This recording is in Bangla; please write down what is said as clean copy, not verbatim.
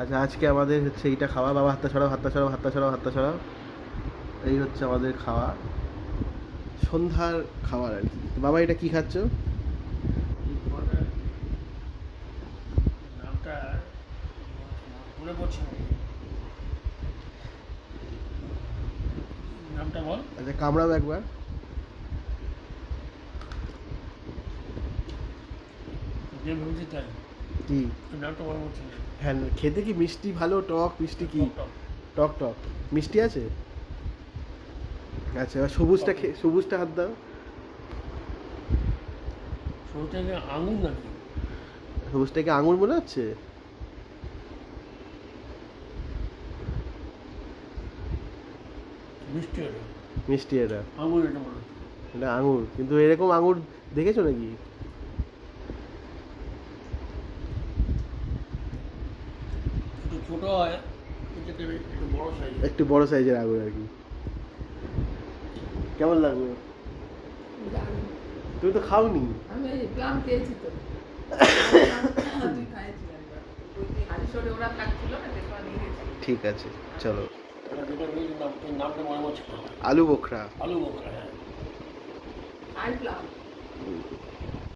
আচ্ছা, আজকে আমাদের হচ্ছে এইটা খাওয়া। বাবা হাতটা ছড়াও, হাতটা ছড়াও, হাতটা ছড়াও, হাতটা ছড়াও। এই হচ্ছে আমাদের খাওয়া, সন্ধ্যার খাবার আর কি। তো বাবা, এটা কি খাচ্ছ? এই খাবারটার নামটা মনে পড়ছে না। নামটা বল। আচ্ছা, কামড়াও একবার। যে ভেবেছি তাই। কি? নামটা মনে পড়ছে না। হ্যাঁ, খেতে কি মিষ্টি ভালো, টক মিষ্টি কি? টক টক। টক টক। মিষ্টি আছে? আচ্ছা, এবার সবুজটা টক। সবুজটা হাত দাও। সরুটাকে আঙুর নাকি? সবুজটাকে আঙুর মনে হচ্ছে? মিষ্টি এটা। মিষ্টি এটা? আঙুর এটা মনে হচ্ছে। এটা আঙুর, কিন্তু এরকম আঙুর দেখেছো নাকি? একটু ছোট হয়, এটাকে একটু বড় সাইজ। একটু বড় সাইজের আঙুর আর কি। কেমন লাগলো? দারুণ। তুমি তো খাওনি। আমি এই প্লাম খেয়েছি তো। তুই খাইছি একবার। ওই যে হালিশহরে ওরা থাকছিল না, দেখবা নিয়ে গেছি। ঠিক আছে, চলো। এটা যেটা ভেবেছি নামটা মনে পড়ছে না। আলু বোখরা। আলু বোখরা, হ্যাঁ। I plum.